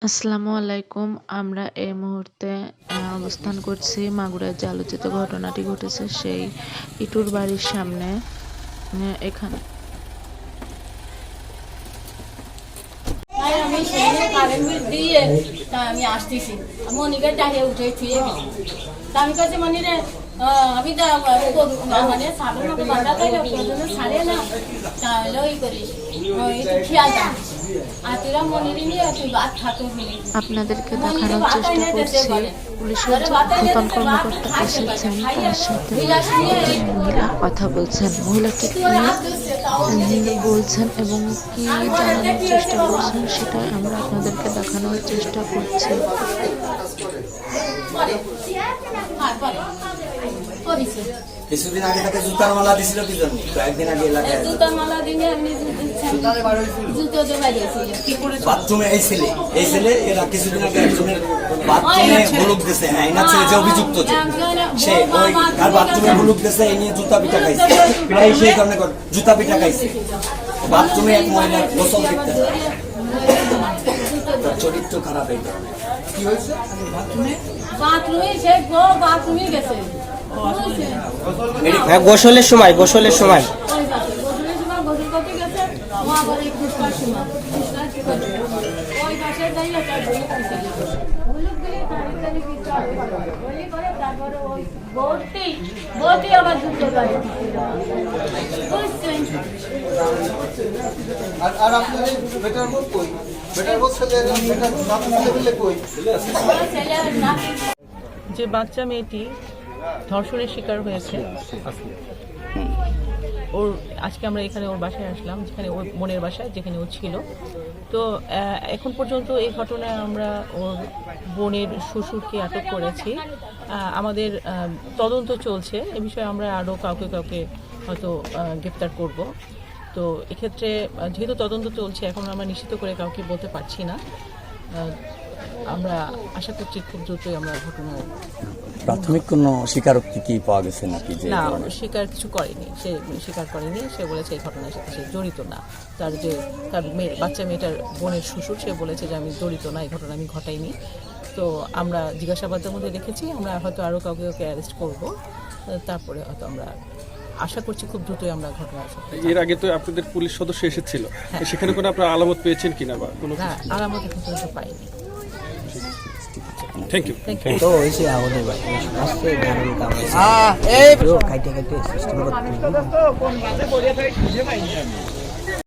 আসসালামু আলাইকুম। আমরা এই মুহূর্তে অবস্থান করছি মাগুরায় যে আলোচিত ঘটনাটি ঘটেছে সেই ইটুর বাড়ির সামনে। এখানে আমি সেখানে কারেন্ট বিল দিয়ে আমি আসতেছি, মনিকে ডাকে উঠে ছুঁয়ে আমি কাছে মনিরে আমি মানে সাবের মতো বাধা পাইলে প্রয়োজনে ছাড়ে না, তাহলে ওই করিস খেয়াল রাখ আর তোরা মনিরে নিয়ে তুই বাদ খাতো ফেলে আপনাদেরকে দেখানোর চেষ্টা করছি পুলিশের যে ঊর্ধ্বতন কর্মকর্তা এসেছেন তার সাথে মহিলা কথা বলছেন। মহিলাকে তিনি বলছেন এবং কি জানানোর চেষ্টা করছেন সেটাই আমরা আপনাদেরকে দেখানোর চেষ্টা করছি। কিছুদিন আগে তাকে জুতার মালা দিছিল কি জন্য? কয়েকদিন আগে এলাকায় জুতার মালা দিনে আমি জুতো জমা দিয়েছিল বাথরুমে এই ছেলে এরা কিছুদিন আগে একজনের বাথরুমে হুলুক দিছে। হ্যাঁ, এনার ছেলে যে অভিযুক্ত সে ওই তার বাথরুমে হুলুক দিছে, এই নিয়ে জুতা পিটা খাইছে। প্রায় সেই কারণে জুতা পিটা খাইছে বাথরুমে এক মহিলার গোসল দেখতে। চরিত্র খারাপ এই কারণে কি হয়েছে? বাথরুমে গেছে গোসলের সময় গোসল করতে গেছে আবার এই খুশকার সময় ওই পাশে যাইলে তার ভুলুক দিয়ে তাড়াতাড়ি বলি করে তারপরে ওই বলতে আবার জুতো গাড়ি বুঝছেন। আর আপনাদের বেটার বোধ কই? বেটার বোধ ছেলে বেটার নাতি ছেলে কই? যে বাচ্চা মেয়েটি ধর্ষণের শিকার হয়েছে, ওর আজকে আমরা এখানে ওর বাসায় আসলাম, যেখানে ওর বোনের বাসায় যেখানে ও ছিল। তো এখন পর্যন্ত এই ঘটনায় আমরা ওর বোনের শ্বশুরকে আটক করেছি। আমাদের তদন্ত চলছে, এ বিষয়ে আমরা আরও কাউকে হয়তো গ্রেপ্তার করব। তো এক্ষেত্রে যেহেতু তদন্ত চলছে, এখন আমরা নিশ্চিত করে কাউকে বলতে পারছি না। আমরা আশা করছি খুব দ্রুতই আমরা ঘটনার প্রাথমিক কোনো স্বীকারোক্তি কি পাওয়া গেছে নাকি? না, স্বীকার কিছু করেনি, সে স্বীকার করেনি। সে বলেছে এই ঘটনার সাথে সে জড়িত না। তার বাচ্চা মেয়েটার বোনের শ্বশুর সে বলেছে যে আমি জড়িত না, এই ঘটনা আমি ঘটাইনি। তো আমরা জিজ্ঞাসাবাদের মধ্যে রেখেছি, আমরা হয়তো আরও কাউকে অ্যারেস্ট করব। তারপরে হয়তো আমরা আশা করছি খুব দ্রুতই আমরা ঘটনার সাথে। এর আগে তো আপনাদের পুলিশ সদস্য এসেছিল, সেখানে কোনো আপনার আলামত পেয়েছেন কিনা বা কোনো? না, আলামত এখন পর্যন্ত পাইনি। Thank you. তো হয়েছে আমাদের ভাই আসছে দারুণ কাম হয়েছে। এই খাইতে সিস্টেম করতে